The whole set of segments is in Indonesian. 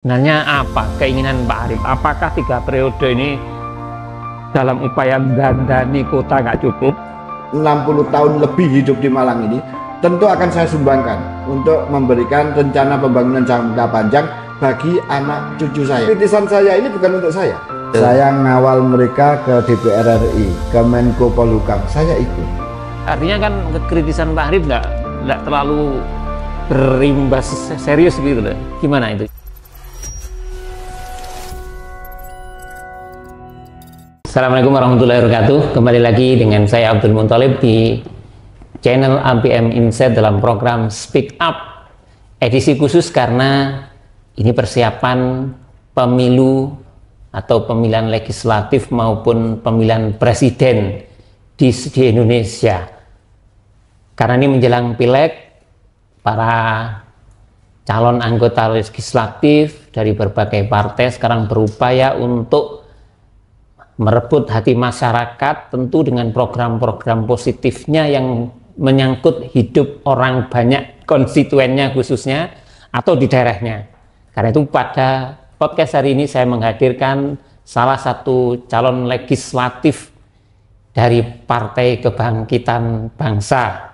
Sebenarnya apa keinginan Pak Arif? Apakah 3 periode ini dalam upaya menggandani kota nggak cukup? 60 tahun lebih hidup di Malang ini tentu akan saya sumbangkan untuk memberikan rencana pembangunan jangka panjang bagi anak cucu saya. Kritisan saya ini bukan untuk saya. Saya ngawal mereka ke DPR RI, ke Menko Polhukam, saya ikut. Artinya kan kekritisan Pak Arif nggak terlalu berimbas serius gitu loh. Gimana itu? Assalamualaikum warahmatullahi wabarakatuh. Kembali lagi dengan saya Abdul Munthalib di channel ABM Insight dalam program Speak Up edisi khusus karena ini persiapan pemilu atau pemilihan legislatif maupun pemilihan presiden di Indonesia. Karena ini menjelang pileg, para calon anggota legislatif dari berbagai partai sekarang berupaya untuk merebut hati masyarakat, tentu dengan program-program positifnya yang menyangkut hidup orang banyak, konstituennya khususnya, atau di daerahnya. Karena itu pada podcast hari ini saya menghadirkan salah satu calon legislatif dari Partai Kebangkitan Bangsa.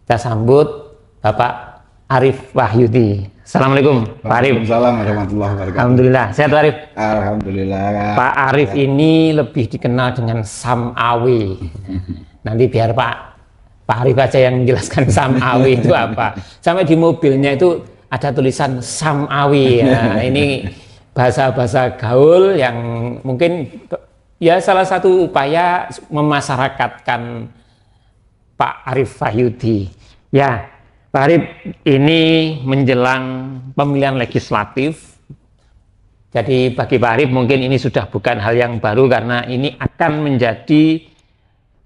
Kita sambut Bapak Arif Wahyudi. Assalamualaikum Pak Arif. Waalaikumsalam warahmatullahi wabarakatuh. Alhamdulillah, sehat Pak Arif? Alhamdulillah. Pak Arif ini lebih dikenal dengan Sam Awe. Nanti biar Pak Arif aja yang menjelaskan Sam Awe itu apa. Sampai di mobilnya itu ada tulisan Sam Awe. Nah, ini bahasa-bahasa gaul yang mungkin ya salah satu upaya memasyarakatkan Pak Arif Wahyudi. Ya, Pak Arif, ini menjelang pemilihan legislatif. Jadi bagi Pak Arif mungkin ini sudah bukan hal yang baru karena ini akan menjadi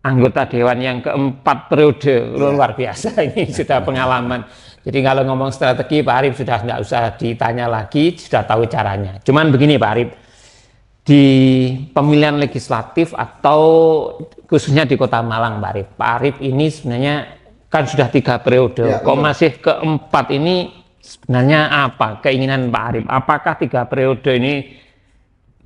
anggota dewan yang keempat periode. Luar biasa, ini sudah pengalaman. Jadi kalau ngomong strategi Pak Arif sudah nggak usah ditanya lagi, sudah tahu caranya. Cuman begini Pak Arif, di pemilihan legislatif atau khususnya di Kota Malang Pak Arif ini sebenarnya kan sudah 3 periode, ya, kok masih keempat ini sebenarnya apa keinginan Pak Arif? Apakah 3 periode ini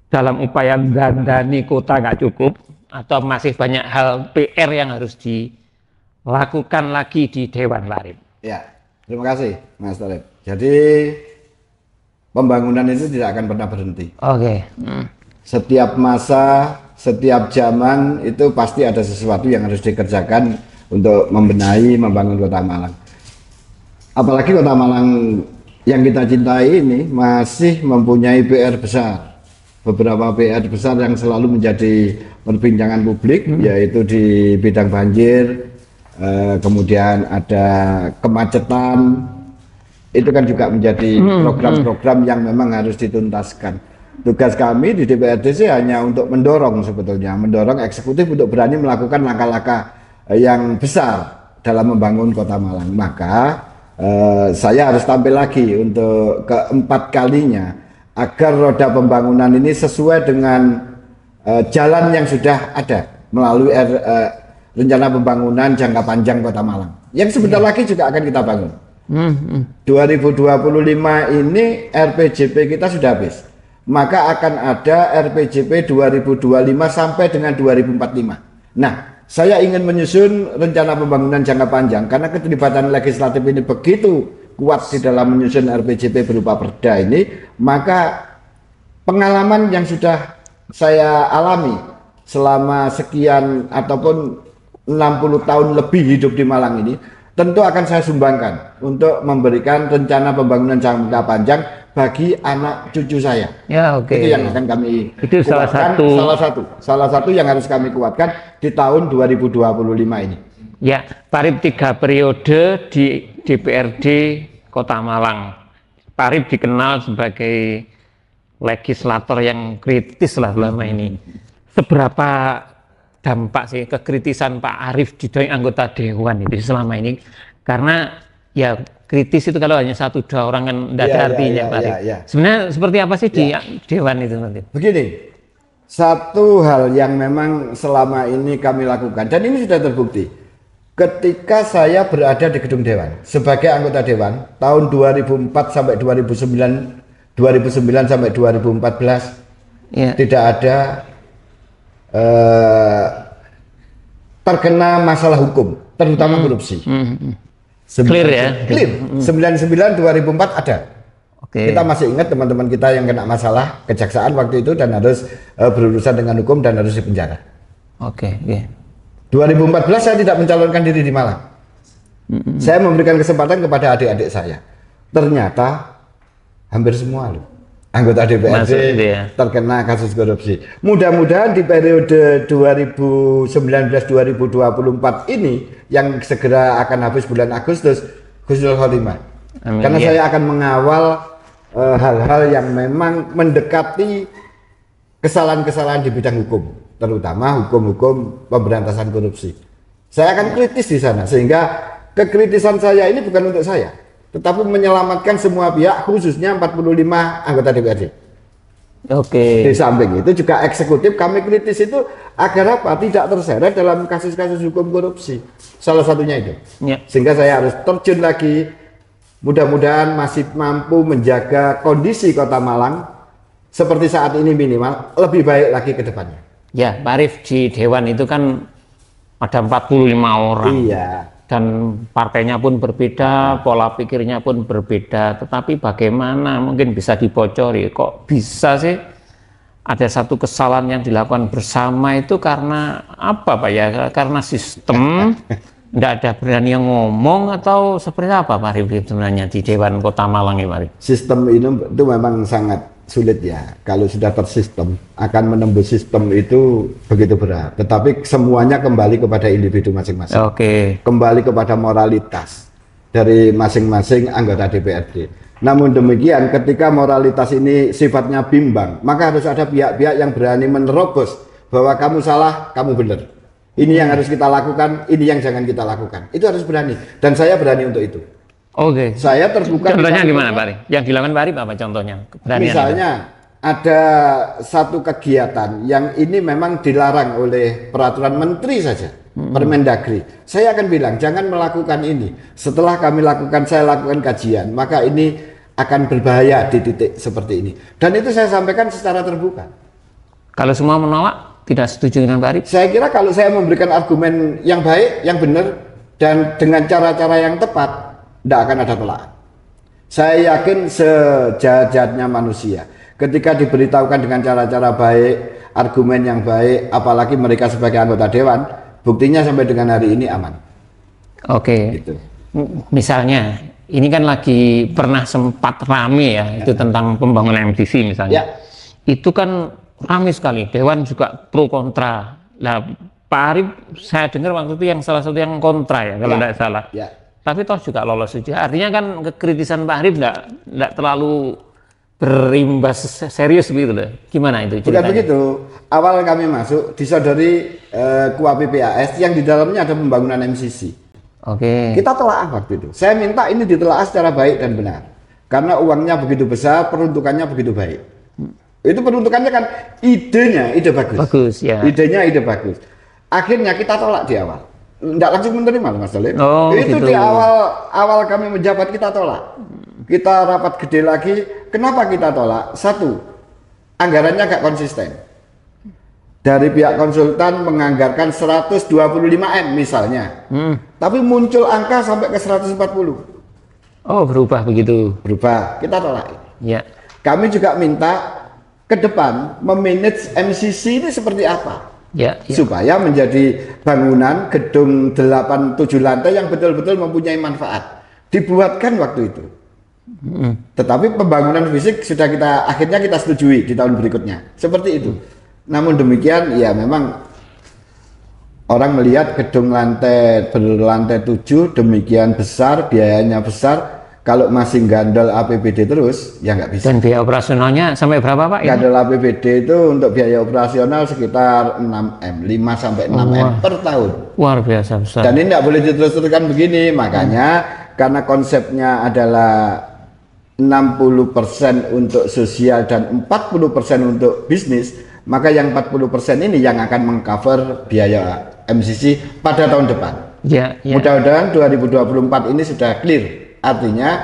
dalam upaya menggandani kota nggak cukup atau masih banyak hal PR yang harus dilakukan lagi di Dewan Pak Arif? Ya, terima kasih Mas Talib. Jadi pembangunan itu tidak akan pernah berhenti. Oke. Setiap masa, setiap zaman itu pasti ada sesuatu yang harus dikerjakan untuk membenahi, membangun Kota Malang. Apalagi Kota Malang yang kita cintai ini masih mempunyai PR besar. Beberapa PR besar yang selalu menjadi perbincangan publik, yaitu di bidang banjir, kemudian ada kemacetan. Itu kan juga menjadi program-program yang memang harus dituntaskan. Tugas kami di DPRD hanya untuk mendorong sebetulnya, mendorong eksekutif untuk berani melakukan langkah-langkah yang besar dalam membangun Kota Malang. Maka saya harus tampil lagi untuk keempat kalinya agar roda pembangunan ini sesuai dengan jalan yang sudah ada melalui rencana pembangunan jangka panjang Kota Malang yang sebentar lagi juga akan kita bangun. 2025 ini RPJP kita sudah habis, maka akan ada RPJP 2025 sampai dengan 2045. Nah, saya ingin menyusun rencana pembangunan jangka panjang karena keterlibatan legislatif ini begitu kuat di dalam menyusun RPJP berupa perda ini, maka pengalaman yang sudah saya alami selama sekian ataupun 60 tahun lebih hidup di Malang ini tentu akan saya sumbangkan untuk memberikan rencana pembangunan jangka panjang bagi anak cucu saya. Ya, oke. Itu yang akan kami itu kuatkan, salah satu yang harus kami kuatkan di tahun 2025 ini. Ya, Pak Arif 3 periode di DPRD Kota Malang. Pak Arif dikenal sebagai legislator yang kritis lah selama ini. Seberapa dampak sih kekritisan Pak Arif di anggota dewan itu selama ini? Karena ya kritis itu kalau hanya 1-2 orang kan tidak ada artinya Pak Arif. Sebenarnya seperti apa sih di dewan itu nanti? Begini, satu hal yang memang selama ini kami lakukan dan ini sudah terbukti. Ketika saya berada di gedung dewan sebagai anggota dewan tahun 2004 sampai 2009 2009 sampai 2014 tidak ada terkena masalah hukum, terutama korupsi. Clear ya? Clear. 99 2004 ada. Kita masih ingat teman-teman kita yang kena masalah kejaksaan waktu itu dan harus berurusan dengan hukum dan harus dipenjara. 2014 saya tidak mencalonkan diri di Malang. Saya memberikan kesempatan kepada adik-adik saya. Ternyata hampir semua loh anggota DPRD terkena kasus korupsi. Mudah-mudahan di periode 2019-2024 ini yang segera akan habis bulan Agustus, Husnul Khotimah. Karena saya akan mengawal hal-hal yang memang mendekati kesalahan-kesalahan di bidang hukum, terutama hukum-hukum pemberantasan korupsi. Saya akan kritis di sana, sehingga kekritisan saya ini bukan untuk saya, tetapi menyelamatkan semua pihak, khususnya 45 anggota DPRD. Di samping itu juga eksekutif kami kritis itu agar apa? Tidak terseret dalam kasus-kasus hukum korupsi. Salah satunya itu. Sehingga saya harus terjun lagi. Mudah-mudahan masih mampu menjaga kondisi Kota Malang seperti saat ini minimal, lebih baik lagi ke depannya. Ya, Pak Arief, di Dewan itu kan ada 45 orang. Dan partainya pun berbeda, pola pikirnya pun berbeda, tetapi bagaimana mungkin bisa dibocori, kok bisa sih ada satu kesalahan yang dilakukan bersama itu karena apa Pak ya? Karena sistem, tidak ada berani yang ngomong atau seperti apa Pak Arief sebenarnya di Dewan Kota Malang ini Pak Arief? Sistem ini itu memang sangat sulit ya, kalau sudah tersistem, akan menembus sistem itu begitu berat. Tetapi semuanya kembali kepada individu masing-masing. Kembali kepada moralitas dari masing-masing anggota DPRD. Namun demikian, ketika moralitas ini sifatnya bimbang, maka harus ada pihak-pihak yang berani menerobos bahwa kamu salah, kamu benar. Ini yang harus kita lakukan, ini yang jangan kita lakukan. Itu harus berani, dan saya berani untuk itu. Saya terbuka. Contohnya gimana Pak Arief? Yang dilakukan Pak Arief apa contohnya? Misalnya ada satu kegiatan yang ini memang dilarang oleh peraturan menteri saja, Permendagri. Saya akan bilang jangan melakukan ini. Setelah saya lakukan kajian, maka ini akan berbahaya di titik seperti ini. Dan itu saya sampaikan secara terbuka. Kalau semua menolak, tidak setuju dengan Pak Arief? Saya kira kalau saya memberikan argumen yang baik, yang benar, dan dengan cara-cara yang tepat, tidak akan ada tolak. Saya yakin sejahat-jahatnya manusia, ketika diberitahukan dengan cara-cara baik, argumen yang baik, apalagi mereka sebagai anggota dewan, buktinya sampai dengan hari ini aman. Gitu. Misalnya, ini kan lagi pernah sempat rame ya, itu tentang pembangunan MTC misalnya. Itu kan rame sekali, dewan juga pro kontra. Nah, Pak Arief, saya dengar waktu itu yang salah satu yang kontra ya, kalau tidak salah. Tapi toh juga lolos juga. Artinya kan kekritisan Pak Arief nggak terlalu berimbas serius begitu loh. Gimana itu ceritanya? Bukan begitu. Awal kami masuk disodori KUHP PAS yang di dalamnya ada pembangunan MCC. Kita telaah waktu itu. Saya minta ini ditelaah secara baik dan benar. Karena uangnya begitu besar, peruntukannya begitu baik. Itu peruntukannya kan ide bagus. Idenya ide bagus. Akhirnya kita tolak di awal. Tidak langsung menerima Mas Dalem. Itu di awal kami menjabat kita tolak. Kita rapat gede lagi. Kenapa kita tolak? Satu, anggarannya gak konsisten. Dari pihak konsultan menganggarkan 125 M misalnya, tapi muncul angka sampai ke 140. Berubah begitu? Berubah. Kita tolak. Kami juga minta ke depan memanage MCC ini seperti apa? Supaya menjadi bangunan gedung 8-7 lantai yang betul-betul mempunyai manfaat. Dibuatkan waktu itu. Tetapi pembangunan fisik sudah akhirnya kita setujui di tahun berikutnya. Seperti itu. Namun demikian ya memang orang melihat gedung berlantai 7 demikian besar, biayanya besar. Kalau masih gandol APBD terus, ya nggak bisa. Dan biaya operasionalnya sampai berapa Pak? Gandol APBD itu untuk biaya operasional sekitar 6M, 5-6 M per tahun. Luar biasa besar. Dan ini nggak boleh diterus-teruskan begini, makanya karena konsepnya adalah 60% untuk sosial dan 40% untuk bisnis, maka yang 40% ini yang akan mengcover biaya MCC pada tahun depan. Mudah-mudahan 2024 ini sudah clear. Artinya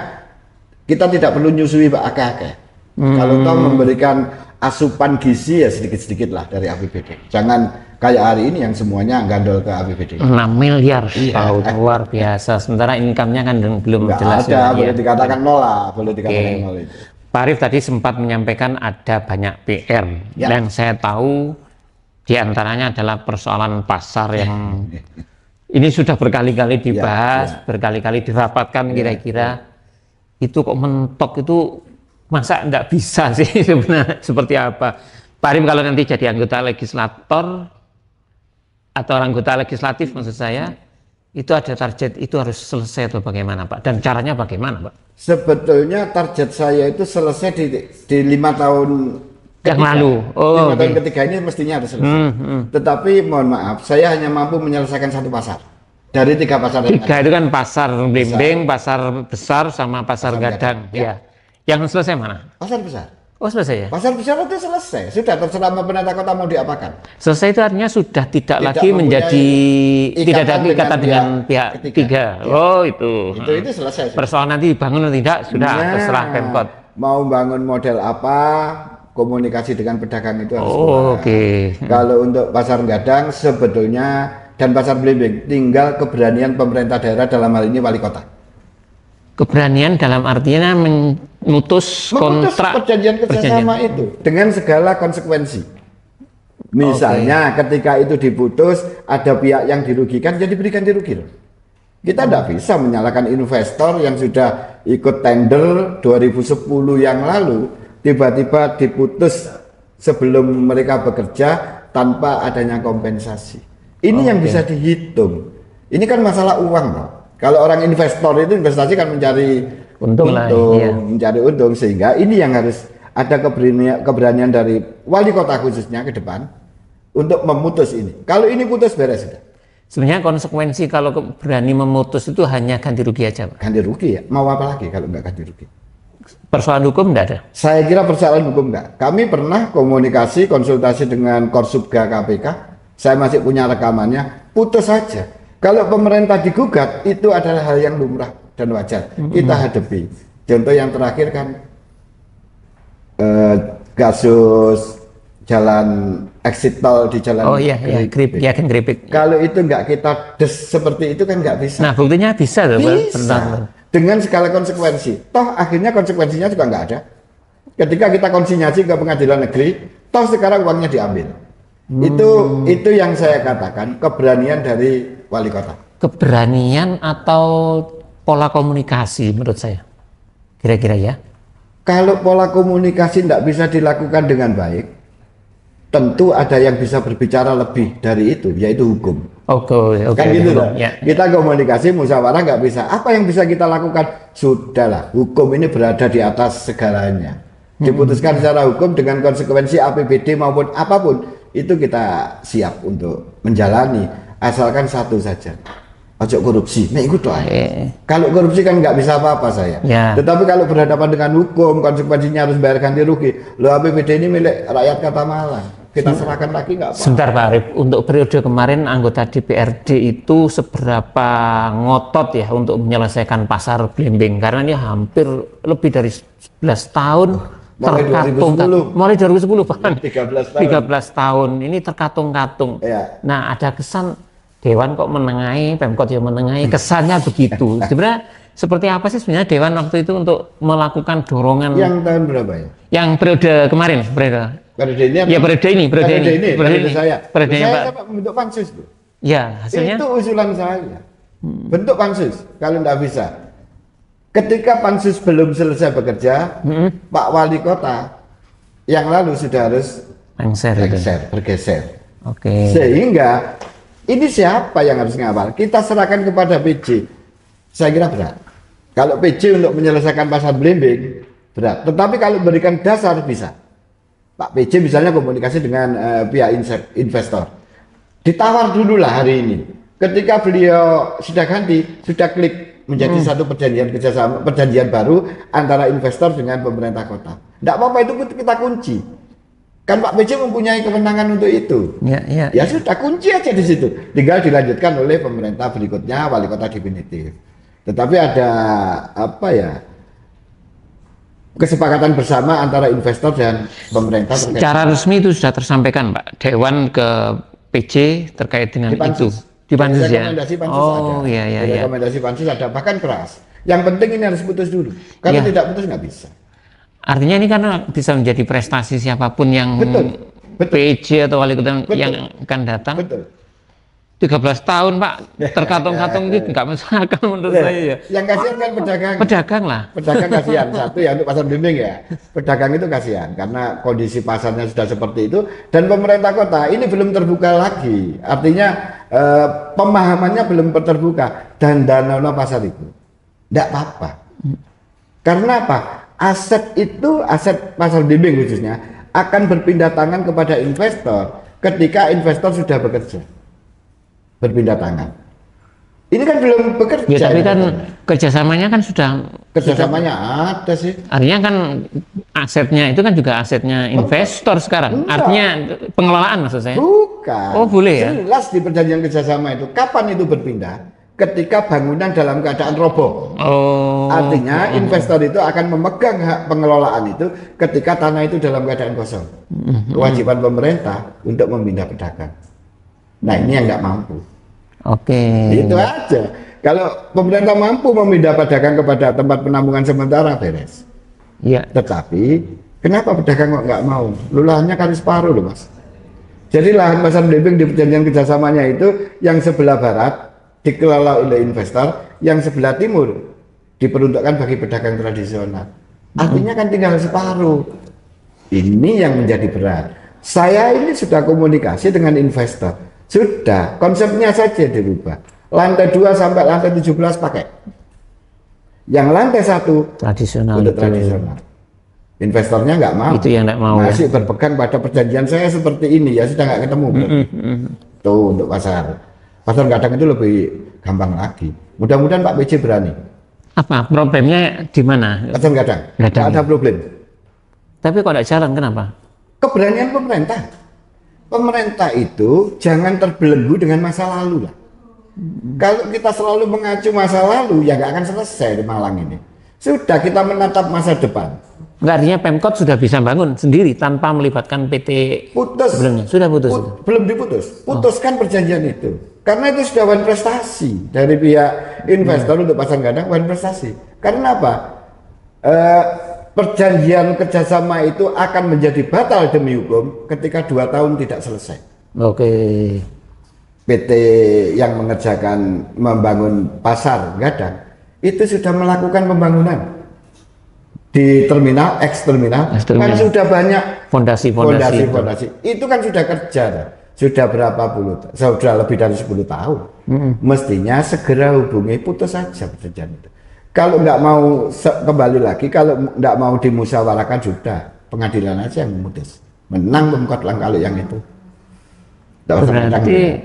kita tidak perlu nyusui Pak Akeh-akeh. Kalau toh memberikan asupan gizi ya sedikit-sedikit lah dari APBD. Jangan kayak hari ini yang semuanya gandol ke APBD. 6 miliar, Iya. luar biasa. Sementara income-nya kan belum Nggak jelas. ada, ya. boleh dikatakan nol lah, boleh dikatakan nol itu. Pak Arif tadi sempat menyampaikan ada banyak PR yang saya tahu diantaranya adalah persoalan pasar yang ini sudah berkali-kali dibahas, berkali-kali dirapatkan kira-kira itu kok mentok itu masa enggak bisa sih sebenarnya seperti apa? Pak Arif kalau nanti jadi anggota legislator atau anggota legislatif maksud saya itu ada target itu harus selesai atau bagaimana Pak? Dan caranya bagaimana Pak? Sebetulnya target saya itu selesai di 5 tahun yang lalu. 5 tahun ketiga ini mestinya harus selesai. Tetapi mohon maaf, saya hanya mampu menyelesaikan 1 pasar dari 3 pasar. 3 itu kan pasar Blimbing, pasar besar sama pasar gadang. Ya. Yang selesai mana? Pasar besar. Oh selesai ya? Pasar besar itu selesai. Sudah terserah pemerintah kota mau diapakan. Selesai itu artinya sudah tidak lagi menjadi tidak ada ikatan dengan pihak ketiga. Oh itu selesai. Persoalan nanti dibangun atau tidak sudah terserah Pemkot. Mau bangun model apa, komunikasi dengan pedagang itu harus Oke. Kalau untuk pasar gadang sebetulnya dan pasar Blimbing tinggal keberanian pemerintah daerah dalam hal ini wali kota. Keberanian dalam artinya memutus kontrak perjanjian kerjasama itu dengan segala konsekuensi. Misalnya ketika itu diputus ada pihak yang dirugikan, jadi berikan dirugi. Kita tidak bisa menyalahkan investor yang sudah ikut tender 2010 yang lalu tiba-tiba diputus sebelum mereka bekerja tanpa adanya kompensasi. Ini yang bisa dihitung. Ini kan masalah uang, Pak. Kalau orang investor itu investasi kan mencari untung, mencari untung, sehingga ini yang harus ada keberanian dari wali kota khususnya ke depan untuk memutus ini. Kalau ini putus beres sudah. Sebenarnya konsekuensi kalau berani memutus itu hanya ganti rugi aja, Pak. Ganti rugi ya, mau apa lagi kalau nggak ganti rugi? Persoalan hukum enggak ada? Saya kira persoalan hukum enggak. Kami pernah komunikasi, konsultasi dengan Korsubga KPK. Saya masih punya rekamannya, putus saja. Kalau pemerintah digugat, itu adalah hal yang lumrah dan wajar. Kita hadapi. Contoh yang terakhir kan kasus jalan exit tol di jalan Gripik. Kalau itu nggak kita seperti itu kan nggak bisa. Nah buktinya bisa loh, bisa. Dengan segala konsekuensi. Toh akhirnya konsekuensinya juga nggak ada. Ketika kita konsinyasi ke pengadilan negeri, toh sekarang uangnya diambil. Itu yang saya katakan keberanian dari wali kota. Keberanian atau pola komunikasi menurut saya, kira-kira ya. Kalau pola komunikasi tidak bisa dilakukan dengan baik, tentu ada yang bisa berbicara lebih dari itu, yaitu hukum. Kan gitu loh. Ya. Kita komunikasi musyawarah nggak bisa. Apa yang bisa kita lakukan? Sudahlah, hukum ini berada di atas segalanya. Diputuskan secara hukum dengan konsekuensi APBD maupun apapun, itu kita siap untuk menjalani. Asalkan satu saja, ojo korupsi. Nah ikut doa. Kalau korupsi kan nggak bisa apa-apa saya. Ya. Tetapi kalau berhadapan dengan hukum, konsekuensinya harus bayar ganti rugi. Loh APBD ini milik rakyat Kota Malang. Kita serahkan lagi nggak apa-apa. Sebentar Pak Arif, untuk periode kemarin anggota DPRD itu seberapa ngotot ya untuk menyelesaikan pasar Blimbing? Karena ini hampir lebih dari 11 tahun. Mulai 2010 Pak. 13 tahun ini terkatung-katung. Ya. Nah ada kesan Dewan kok menengahi, Pemkot yang menengahi, kesannya begitu. Sebenarnya seperti apa sih sebenarnya Dewan waktu itu untuk melakukan dorongan? Yang tahun berapa ya? Yang periode kemarin, periode ini. Ya periode ini. Saya Pak. membentuk pansus tuh. Ya hasilnya? Itu usulan saya. Bentuk pansus kalau tidak bisa. Ketika pansus belum selesai bekerja, Pak Wali Kota yang lalu sudah harus bergeser. Sehingga ini siapa yang harus ngawal? Kita serahkan kepada PJ. Saya kira berat. Kalau PJ untuk menyelesaikan pasar Blimbing berat. Tetapi kalau berikan dasar bisa. Pak PJ misalnya komunikasi dengan pihak investor. Ditawar dulu lah hari ini. Ketika beliau sudah ganti, sudah klik menjadi satu perjanjian kerjasama, perjanjian baru antara investor dengan pemerintah kota. Tidak apa-apa itu kita kunci. Kan Pak PJ mempunyai kewenangan untuk itu. Ya sudah kunci aja di situ. Tinggal dilanjutkan oleh pemerintah berikutnya, wali kota definitif. Tetapi ada apa ya? kesepakatan bersama antara investor dan pemerintah. Secara resmi itu sudah tersampaikan Pak Dewan ke PJ terkait dengan itu di Pansus ya. Rekomendasi Pansus ada. Iya. Rekomendasi Pansus ada, bahkan keras. Yang penting ini harus putus dulu. Kalau tidak putus nggak bisa. Artinya ini karena bisa menjadi prestasi siapapun yang betul. PJ atau wali kota yang akan datang. Betul. 13 tahun Pak, terkatung-katung itu nggak masuk akal menurut saya ya. Yang kasihan kan pedagang. Pedagang lah. Pedagang kasihan. Satu ya untuk pasar bimbing ya. Pedagang itu kasihan karena kondisi pasarnya sudah seperti itu dan pemerintah kota ini belum terbuka lagi. Artinya pemahamannya belum terbuka dan dana pasar itu. Tidak apa-apa. Karena apa? Aset itu, aset pasar bimbing khususnya akan berpindah tangan kepada investor ketika investor sudah bekerja. Berpindah tangan. Ini kan belum bekerja. Ya, tapi kan kerjasamanya kan sudah. Kerjasamanya ada sih. Artinya kan asetnya itu kan juga asetnya investor sekarang. Enggak. Artinya pengelolaan maksud saya. Bukan. Oh boleh ya. Jelas di perjanjian kerjasama itu. Kapan itu berpindah? Ketika bangunan dalam keadaan roboh. Oh. Artinya investor itu akan memegang hak pengelolaan itu ketika tanah itu dalam keadaan kosong. Kewajiban pemerintah untuk memindah pedagang. Nah ini yang nggak mampu. Oke. Itu aja. Kalau pemerintah mampu memindah pedagang kepada tempat penampungan sementara beres. Iya. Tetapi kenapa pedagang kok nggak mau? Lahannya kan separuh loh mas. Jadi lahan pasar bimbing di perjanjian kerjasamanya itu yang sebelah barat dikelola oleh investor, yang sebelah timur diperuntukkan bagi pedagang tradisional. Artinya kan tinggal separuh. Ini yang menjadi berat. Saya ini sudah komunikasi dengan investor. Sudah, konsepnya saja dirubah. Lantai 2 sampai lantai 17 pakai. Yang lantai 1 tradisional. untuk tradisional. Investornya nggak mau. Itu yang nggak mau. Masih berpegang pada perjanjian saya seperti ini ya, sudah nggak ketemu. Tuh untuk pasar. Pasar Gadang itu lebih gampang lagi. Mudah-mudahan Pak PJ berani. Apa problemnya di mana? Pasar Gadang. Nggak ada problem. Tapi kok nggak jalan, kenapa? Keberanian pemerintah. Pemerintah itu jangan terbelenggu dengan masa lalu lah. Kalau kita selalu mengacu masa lalu, ya nggak akan selesai di Malang ini. Sudah kita menatap masa depan. Nggak, artinya Pemkot sudah bisa bangun sendiri tanpa melibatkan PT putus. Sebelumnya. Sudah putus. Belum diputus. Putuskan perjanjian itu. Karena itu sudah wan prestasi dari pihak investor untuk pasar Gadang, wan prestasi. Karena apa? Perjanjian kerjasama itu akan menjadi batal demi hukum ketika 2 tahun tidak selesai. Oke. PT yang mengerjakan membangun pasar Gadang itu sudah melakukan pembangunan di terminal, ex terminal, kan sudah banyak fondasi. Itu kan sudah kerja, sudah berapa puluh, sudah lebih dari 10 tahun. Mestinya segera hubungi, putus saja perjanjian itu. Kalau nggak mau kembali lagi, kalau nggak mau dimusyawarahkan sudah pengadilan aja yang memutus. Menang Pemkot lah kalau yang itu. Berarti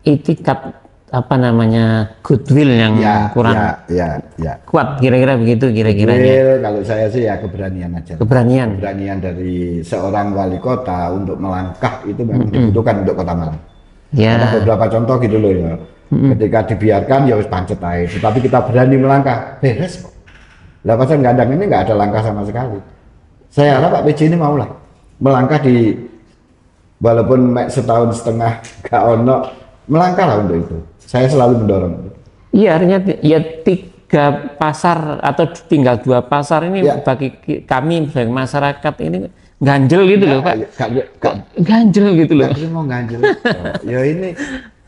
itikat apa namanya goodwill yang kurang kuat, kira-kira begitu kira-kiranya. Kalau saya sih ya keberanian aja. Keberanian dari seorang wali kota untuk melangkah itu memang dibutuhkan untuk Kota Malang. Ya. Ada beberapa contoh gitu loh ya. Ketika dibiarkan ya harus pancet aja. Tetapi kita berani melangkah, beres kok. Lah pasar Gadang ini nggak ada langkah sama sekali. Saya harap Pak PJ ini maulah melangkah di walaupun setahun setengah gak ono, melangkahlah untuk itu. Saya selalu mendorong. Iya, artinya ya 3 pasar atau tinggal 2 pasar ini bagi kami sebagai masyarakat ini ganjel gitu loh Pak. Ganjel gitu loh. Tapi mau ganjel. Ya ini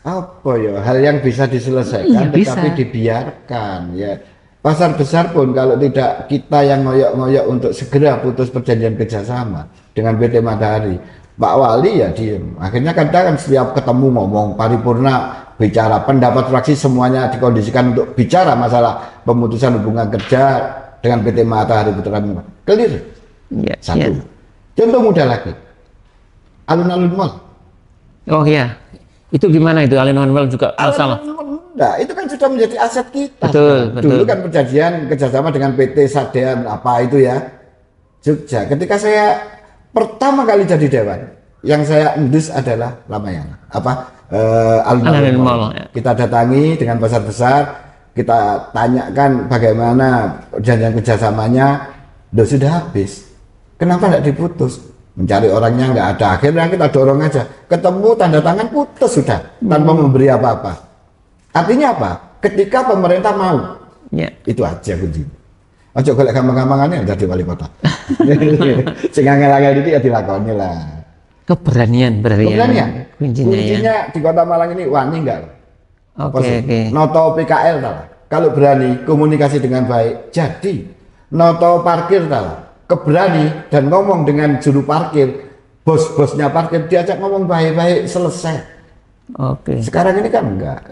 apa ya, hal yang bisa diselesaikan tetapi dibiarkan ya. Pasar besar pun kalau tidak kita yang ngoyok-ngoyok untuk segera putus perjanjian kerjasama dengan PT Matahari, Pak Wali ya diem. Akhirnya kadang kan setiap ketemu ngomong paripurna, bicara pendapat fraksi semuanya dikondisikan untuk bicara masalah pemutusan hubungan kerja dengan PT Matahari Puteran. Clear. Satu. Contoh mudah lagi, alun-alun mall. Oh iya. Itu gimana itu alun-alun mall juga masalah? Enggak, itu kan sudah menjadi aset kita. Betul. Dulu kan perjanjian kerjasama dengan PT Sadean apa itu ya, Jogja. Ketika saya pertama kali jadi dewan, yang saya endus adalah Ramayana. Alun-alun mall. Ya. Kita datangi dengan pasar besar, kita tanyakan bagaimana perjanjian kerjasamanya, sudah habis. Kenapa tidak diputus? Mencari orangnya nggak ada, akhirnya kita dorong aja. Ketemu tanda tangan putus sudah, tanpa memberi apa-apa. Artinya apa? Ketika pemerintah mau, itu aja kunci. Ojo golek gampang-gampangannya jadi wali kota. Sing angel-angel itu ya dilakoni lah. Keberanian berarti. Keberanian. Kuncinya ya. Di Kota Malang ini wani enggak? Oke. Noto PKL tahu. Kalau berani komunikasi dengan baik, jadi noto parkir tahu. Keberani dan ngomong dengan juru parkir, bos-bosnya parkir diajak ngomong baik-baik selesai. Oke. Sekarang ini kan enggak,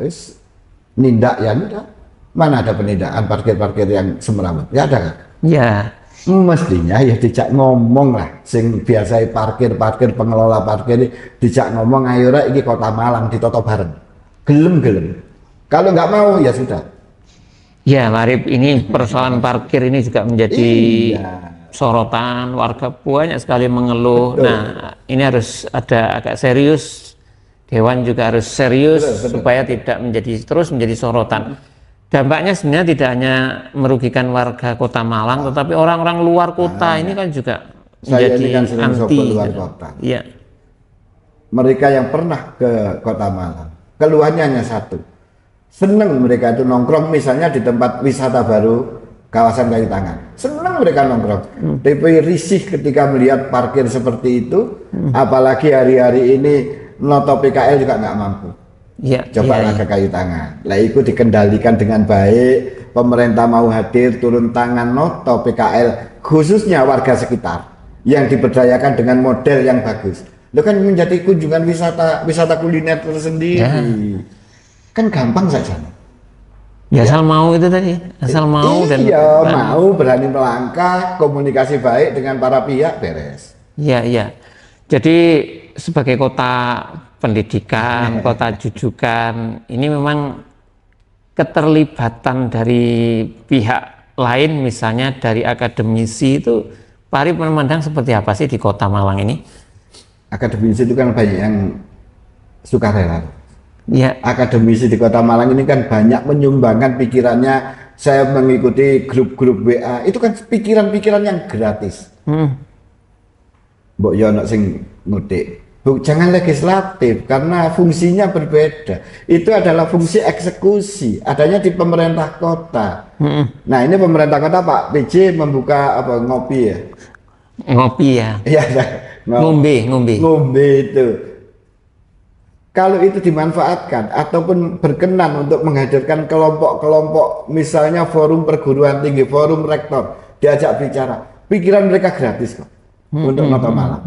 nindak ya nindak. Mana ada penindakan parkir-parkir yang semrawut? Ya ada kan? Ya. Mestinya ya dijak ngomong lah. Sing biasa parkir pengelola parkir dijak ngomong, ayo rek iki Kota Malang ditoto bareng. Gelem. Kalau nggak mau ya sudah. Ya, Marip, ini persoalan parkir ini juga menjadi sorotan warga, banyak sekali mengeluh. Betul. Nah, ini harus ada agak serius. Dewan juga harus serius supaya tidak terus menjadi sorotan. Dampaknya sebenarnya tidak hanya merugikan warga Kota Malang, tetapi orang-orang luar kota ini kan juga menjadi anti. Luar kota. Ya. Mereka yang pernah ke Kota Malang, keluhannya hanya satu. Seneng mereka itu nongkrong misalnya di tempat wisata baru kawasan Kayu Tangan. Seneng mereka nongkrong. Tapi risih ketika melihat parkir seperti itu, apalagi hari-hari ini noto PKL juga nggak mampu. Ya, coba ke Kayu Tangan. Lah itu dikendalikan dengan baik, pemerintah mau hadir turun tangan noto PKL khususnya warga sekitar yang diberdayakan dengan model yang bagus. Itu kan menjadi kunjungan wisata kuliner tersendiri. Ya. Kan gampang saja. Ya, asal mau itu tadi, asal mau dan mau berani melangkah, komunikasi baik dengan para pihak beres. Iya. Jadi sebagai kota pendidikan, kota jujukan, ini memang keterlibatan dari pihak lain, misalnya dari akademisi itu, Pak Arif memandang seperti apa sih di Kota Malang ini? Akademisi itu kan banyak yang sukarela. Ya. Akademisi di Kota Malang ini kan banyak menyumbangkan pikirannya. Saya mengikuti grup-grup WA, itu kan pikiran-pikiran yang gratis. Mbok yo ono sing ngutik. Jangan legislatif karena fungsinya berbeda. Itu adalah fungsi eksekusi, adanya di pemerintah kota. Nah, ini pemerintah kota Pak PJ membuka apa ngopi ya? Ngopi ya. Iya, ngombe itu. Kalau itu dimanfaatkan ataupun berkenan untuk menghadirkan kelompok-kelompok, misalnya forum perguruan tinggi, forum rektor, diajak bicara, pikiran mereka gratis kok untuk Kota Malang.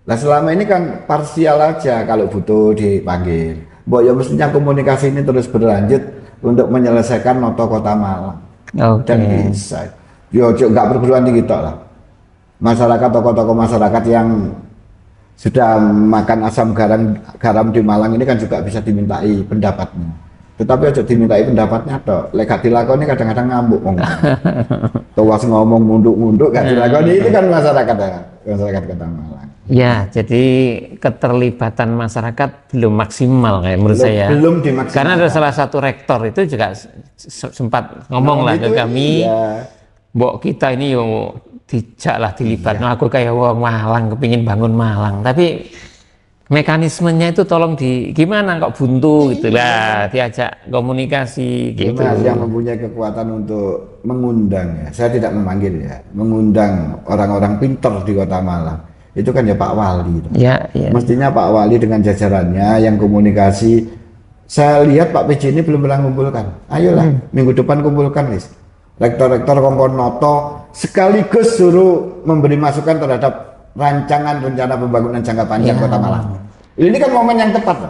Nah, selama ini kan parsial aja kalau butuh dipanggil. Mbok ya mestinya komunikasi ini terus berlanjut untuk menyelesaikan noto Kota Malang. Dan bisa. Yo nggak perguruan tinggi tok lah. Masyarakat, tokoh-tokoh masyarakat yang sudah makan asam garam di Malang ini kan juga bisa dimintai pendapatnya. Tetapi aja dimintai pendapatnya tok. Lek gak dilakoni kadang-kadang ngamuk ngomong. Tuwas ngomong munduk-munduk gak dilakoni, itu kan masyarakat Kota Malang. Ya, jadi keterlibatan masyarakat belum maksimal kayak menurut saya. Belum dimaksimalkan. Karena ada salah satu rektor itu juga sempat ngomong lah ke kami, mbok kita ini yo dijak lah dilibat. Aku kayak wong Malang kepingin bangun Malang, tapi mekanismenya itu tolong gimana kok buntu gitu lah, diajak komunikasi gitu. Mas yang mempunyai kekuatan untuk mengundang ya, saya tidak memanggil ya, mengundang orang-orang pinter di Kota Malang. Itu kan ya Pak Wali. Ya. Mestinya Pak Wali dengan jajarannya yang komunikasi. Saya lihat Pak PJ ini belum pernah mengumpulkan. Ayolah, minggu depan kumpulkan wis. Rektor-rektor kongkon noto sekaligus suruh memberi masukan terhadap rancangan rencana pembangunan jangka panjang Kota Malang. Ini kan momen yang tepat.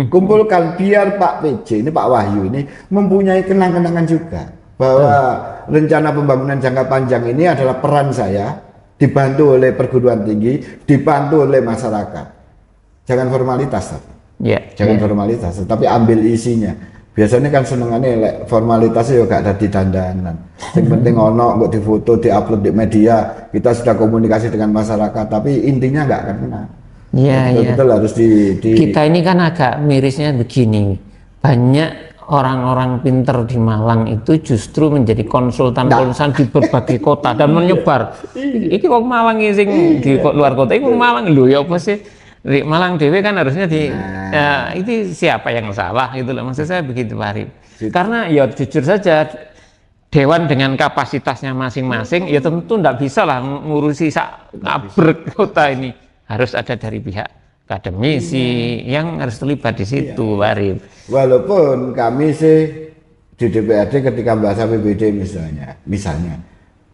Kumpulkan biar Pak PJ ini, Pak Wahyu ini mempunyai kenang-kenangan juga bahwa rencana pembangunan jangka panjang ini adalah peran saya, dibantu oleh perguruan tinggi, dibantu oleh masyarakat. Jangan formalitas, jangan formalitas, tapi ambil isinya. Biasanya kan senengannya formalitasnya juga gak ada di dandanan. Yang penting ono, nggak difoto, diupload di media, kita sudah komunikasi dengan masyarakat, tapi intinya nggak akan kena. Iya. Betul harus Kita ini kan agak mirisnya begini, banyak orang-orang pinter di Malang itu justru menjadi konsultan-konsultan di berbagai kota dan menyebar. Iki kok Malang ini sing di luar kota, iki Malang lho ya apa sih? Di Malang dewe kan harusnya di itu siapa yang salah gitu loh. Maksud saya begitu Pak Arif. Karena ya jujur saja dewan dengan kapasitasnya masing-masing ya tentu tidak bisa lah ngurusi abrek kota ini. Harus ada dari pihak akademisi yang harus terlibat di situ, Pak Arif. Walaupun kami sih di DPRD ketika bahas APBD misalnya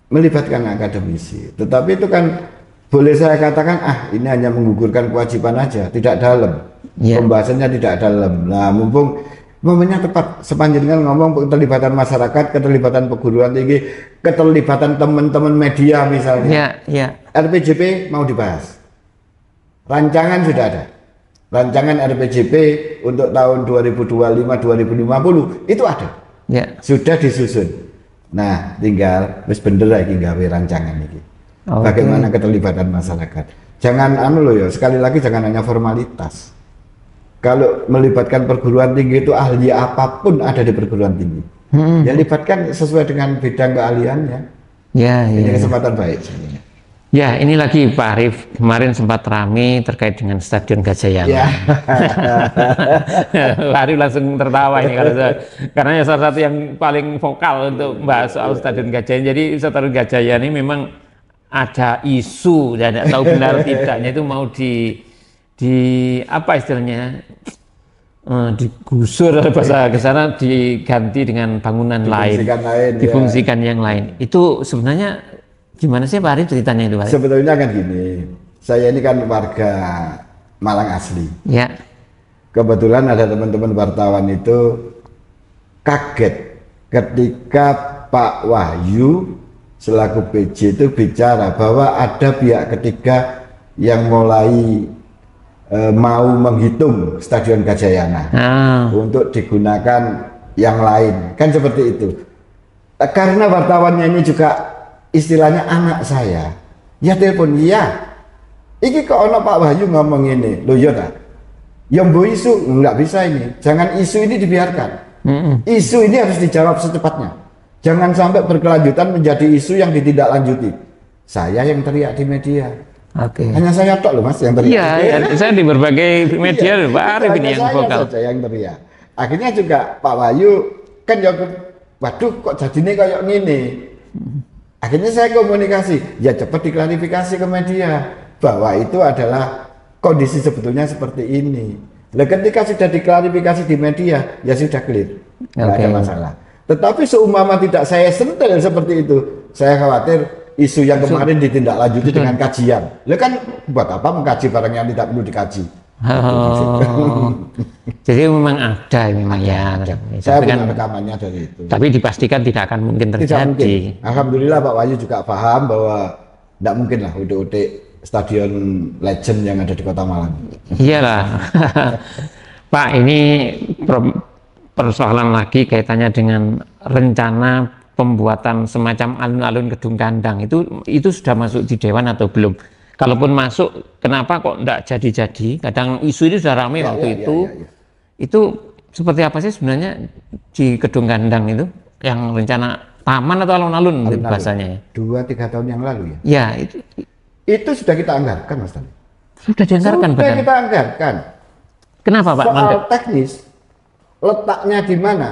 melibatkan akademisi, tetapi itu kan boleh saya katakan ini hanya menggugurkan kewajiban aja, tidak dalam. Pembahasannya tidak dalam. Nah, mumpung momennya tepat sepanjangnya ngomong keterlibatan masyarakat, keterlibatan perguruan tinggi, keterlibatan teman-teman media misalnya. RPJP mau dibahas. Rancangan sudah ada. Rancangan RPJP untuk tahun 2025-2050 itu ada. Sudah disusun. Nah, tinggal wis bener lagi gawe rancangan ini. Bagaimana keterlibatan masyarakat. Jangan sekali lagi jangan hanya formalitas. Kalau melibatkan perguruan tinggi itu ahli apapun ada di perguruan tinggi. Ya libatkan sesuai dengan bidang keahliannya. Ini kesempatan baik sebenarnya. Ya, ini lagi Pak Arif, kemarin sempat rame terkait dengan Stadion Gajayana. Pak Arif langsung tertawa ini karena salah satu yang paling vokal untuk membahas soal Stadion Gajayana. Jadi Stadion Gajayana ini memang ada isu, dan tidak tahu benar tidaknya itu mau di apa istilahnya, digusur bahasa ke sana, diganti dengan bangunan lain, difungsikan yang lain. Itu sebenarnya gimana sih Pak Arif ceritanya itu Pak? Sebetulnya kan gini, saya ini kan warga Malang asli. Kebetulan ada teman-teman wartawan itu kaget ketika Pak Wahyu selaku PJ itu bicara bahwa ada pihak ketiga yang mulai mau menghitung Stadion Gajayana untuk digunakan yang lain, kan seperti itu. Karena wartawannya ini juga istilahnya anak saya, ya telepon, iki kok ono Pak Wahyu ngomong ini, loh ya tak, yang bu isu nggak bisa ini, jangan isu ini dibiarkan, isu ini harus dijawab secepatnya, jangan sampai berkelanjutan menjadi isu yang ditindaklanjuti. Saya yang teriak di media, hanya saya tok loh Mas yang teriak. Saya di berbagai media loh Pak Arif ini yang vokal. Saya yang teriak. Akhirnya juga Pak Wahyu kan ya, waduh kok jadinya kayak gini. Akhirnya saya komunikasi, ya cepat diklarifikasi ke media bahwa itu adalah kondisi sebetulnya seperti ini. Nah, ketika sudah diklarifikasi di media, ya sudah clear, nggak ada masalah. Tetapi seumpama tidak saya sentil seperti itu, saya khawatir isu yang kemarin ditindaklanjuti dengan kajian. Lah kan buat apa mengkaji barang yang tidak perlu dikaji? Jadi memang ada, memang ya. Saya punya rekamannya dari itu. Tapi dipastikan tidak akan mungkin terjadi. Tidak mungkin. Alhamdulillah Pak Wahyu juga paham bahwa tidak mungkin lah udik-udik stadion legend yang ada di Kota Malang. Iyalah. Pak, ini persoalan lagi kaitannya dengan rencana pembuatan semacam alun-alun Gedung Kandang. Itu sudah masuk di Dewan atau belum? Kalaupun masuk, kenapa kok enggak jadi-jadi? Kadang isu ini sudah ramai waktu itu. Itu seperti apa sih sebenarnya di Gedung Kandang itu? Yang rencana taman atau alun-alun bahasanya? 2-3 tahun yang lalu ya? Ya, itu sudah kita anggarkan Mas Tali. Sudah dianggarkan? Sudah kita anggarkan. Kenapa Pak? Soal teknis, letaknya di mana?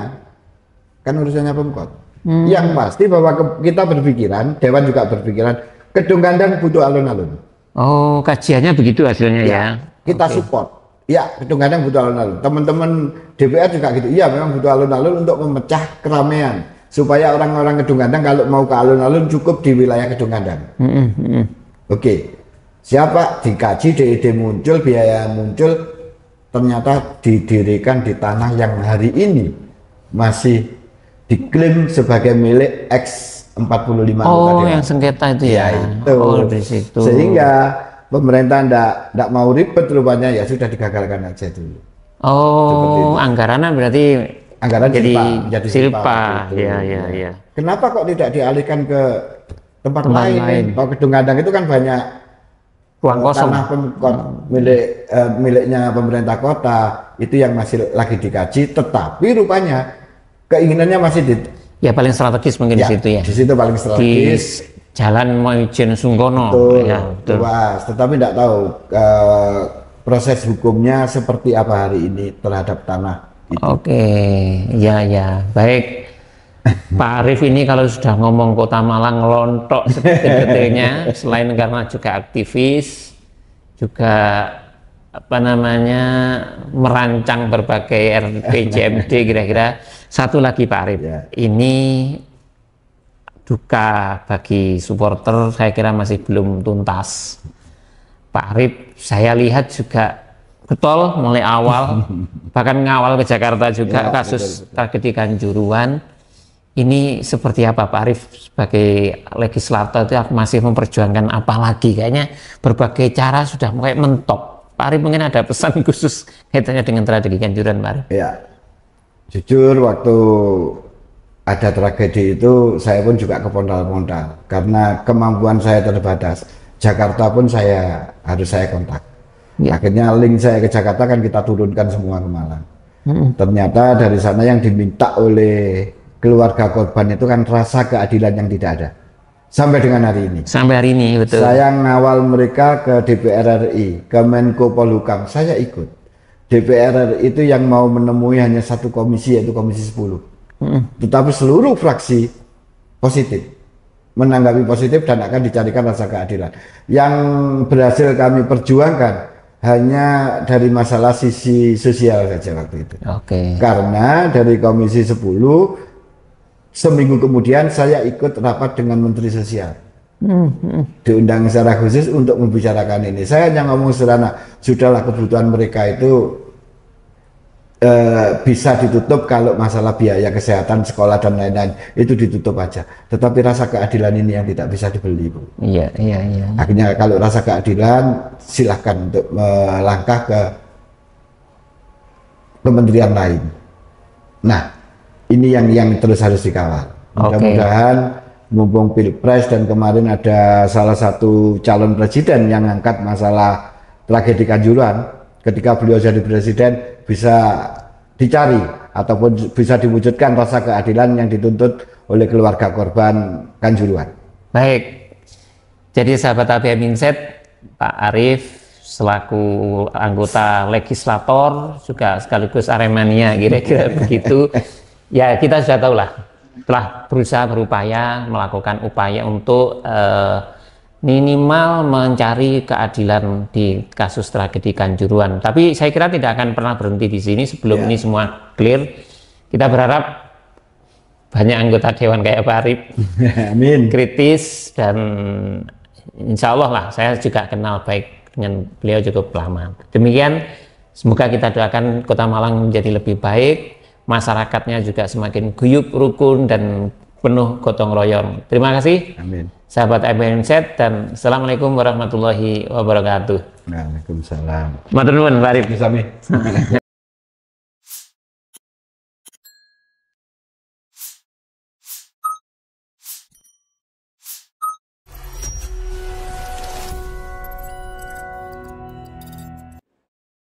Kan urusannya Pemkot. Yang pasti bahwa kita berpikiran, Dewan juga berpikiran, Gedung Kandang butuh alun-alun. Oh, kajiannya begitu hasilnya ya? Kita support. Ya, Gedung Kandang butuh alun-alun. Teman-teman DPR juga gitu. Iya, memang butuh alun-alun untuk memecah keramaian. Supaya orang-orang Gedung Kandang kalau mau ke alun-alun cukup di wilayah Gedung Kandang. Oke. Siapa dikaji, DID muncul, biaya muncul, ternyata didirikan di tanah yang hari ini masih diklaim sebagai milik X45 anggota Dewan. Yang sengketa itu ya? Itu. Di situ. Sehingga pemerintah ndak mau ribet rupanya, ya sudah digagalkan aja dulu. Oh, anggarannya berarti anggaran jadi silpa. Ya. Kenapa kok tidak dialihkan ke tempat lain? Kalau Gedung Kandang itu kan banyak ruang kosong. Tanah miliknya pemerintah kota itu yang masih lagi dikaji, tetapi rupanya keinginannya masih ya paling strategis mungkin ya, di situ ya. Di situ paling strategis. Di Jalan Moijen Sungkono. Betul, ya, betul. luas. Tetapi tidak tahu proses hukumnya seperti apa hari ini terhadap tanah itu. Oke, ya, baik. Pak Arief ini kalau sudah ngomong Kota Malang lontok sedetil-detilnya, selain karena juga aktivis, juga apa namanya merancang berbagai RPJMD kira-kira. Satu lagi Pak Arief, Ya. ini duka bagi supporter saya kira masih belum tuntas. Pak Arief saya lihat juga getol mulai awal, bahkan ngawal ke Jakarta juga Ya, kasus betul. tragedi Kanjuruhan. Ini seperti apa Pak Arief sebagai legislator itu masih memperjuangkan apa lagi? Kayaknya berbagai cara sudah mulai mentok. Pak Arief mungkin ada pesan khusus kaitannya dengan tragedi Kanjuruhan Pak Arief? Ya, jujur waktu ada tragedi itu saya pun juga kepondal-pondal karena kemampuan saya terbatas. Jakarta pun harus saya kontak. Ya. Akhirnya link saya ke Jakarta kan kita turunkan semua ke Malang. Ternyata dari sana yang diminta oleh keluarga korban itu kan rasa keadilan yang tidak ada. Sampai dengan hari ini. Sampai hari ini, betul. Saya ngawal mereka ke DPR RI, ke Menko Polhukam, saya ikut. DPR RI itu yang mau menemui hanya satu komisi, yaitu Komisi 10. Tetapi seluruh fraksi positif, menanggapi positif dan akan dicarikan rasa keadilan. Yang berhasil kami perjuangkan hanya dari masalah sisi sosial saja waktu itu. Oke. Karena dari Komisi 10, seminggu kemudian saya ikut rapat dengan Menteri Sosial. Diundang secara khusus untuk membicarakan ini. Saya hanya ngomong sederhana, sudahlah kebutuhan mereka itu bisa ditutup kalau masalah biaya kesehatan, sekolah dan lain-lain itu ditutup aja. Tetapi rasa keadilan ini yang tidak bisa dibeli, Bu. Iya. Akhirnya kalau rasa keadilan silahkan untuk melangkah ke kementerian lain. Nah, ini yang terus harus dikawal. Mudah-mudahan mumpung Pilpres dan kemarin ada salah satu calon presiden yang angkat masalah tragedi Kanjuruhan, ketika beliau jadi presiden bisa dicari ataupun bisa diwujudkan rasa keadilan yang dituntut oleh keluarga korban Kanjuruhan. Baik. Jadi sahabat ABM Insight, Pak Arief selaku anggota legislator juga sekaligus Aremania kira-kira begitu. Ya kita sudah tahu lah, telah berusaha berupaya melakukan upaya untuk minimal mencari keadilan di kasus tragedi Kanjuruhan. Tapi saya kira tidak akan pernah berhenti di sini sebelum ini semua clear. Kita berharap banyak anggota Dewan kayak Pak Arief, Amin. kritis, dan insya Allah lah saya juga kenal baik dengan beliau cukup lama. Demikian, semoga kita doakan Kota Malang menjadi lebih baik, masyarakatnya juga semakin guyup, rukun, dan penuh gotong royong. Terima kasih. Amin. Sahabat ABM Insight, dan Assalamualaikum warahmatullahi wabarakatuh. Waalaikumsalam. Matur nuwun Pak Arief. Sami.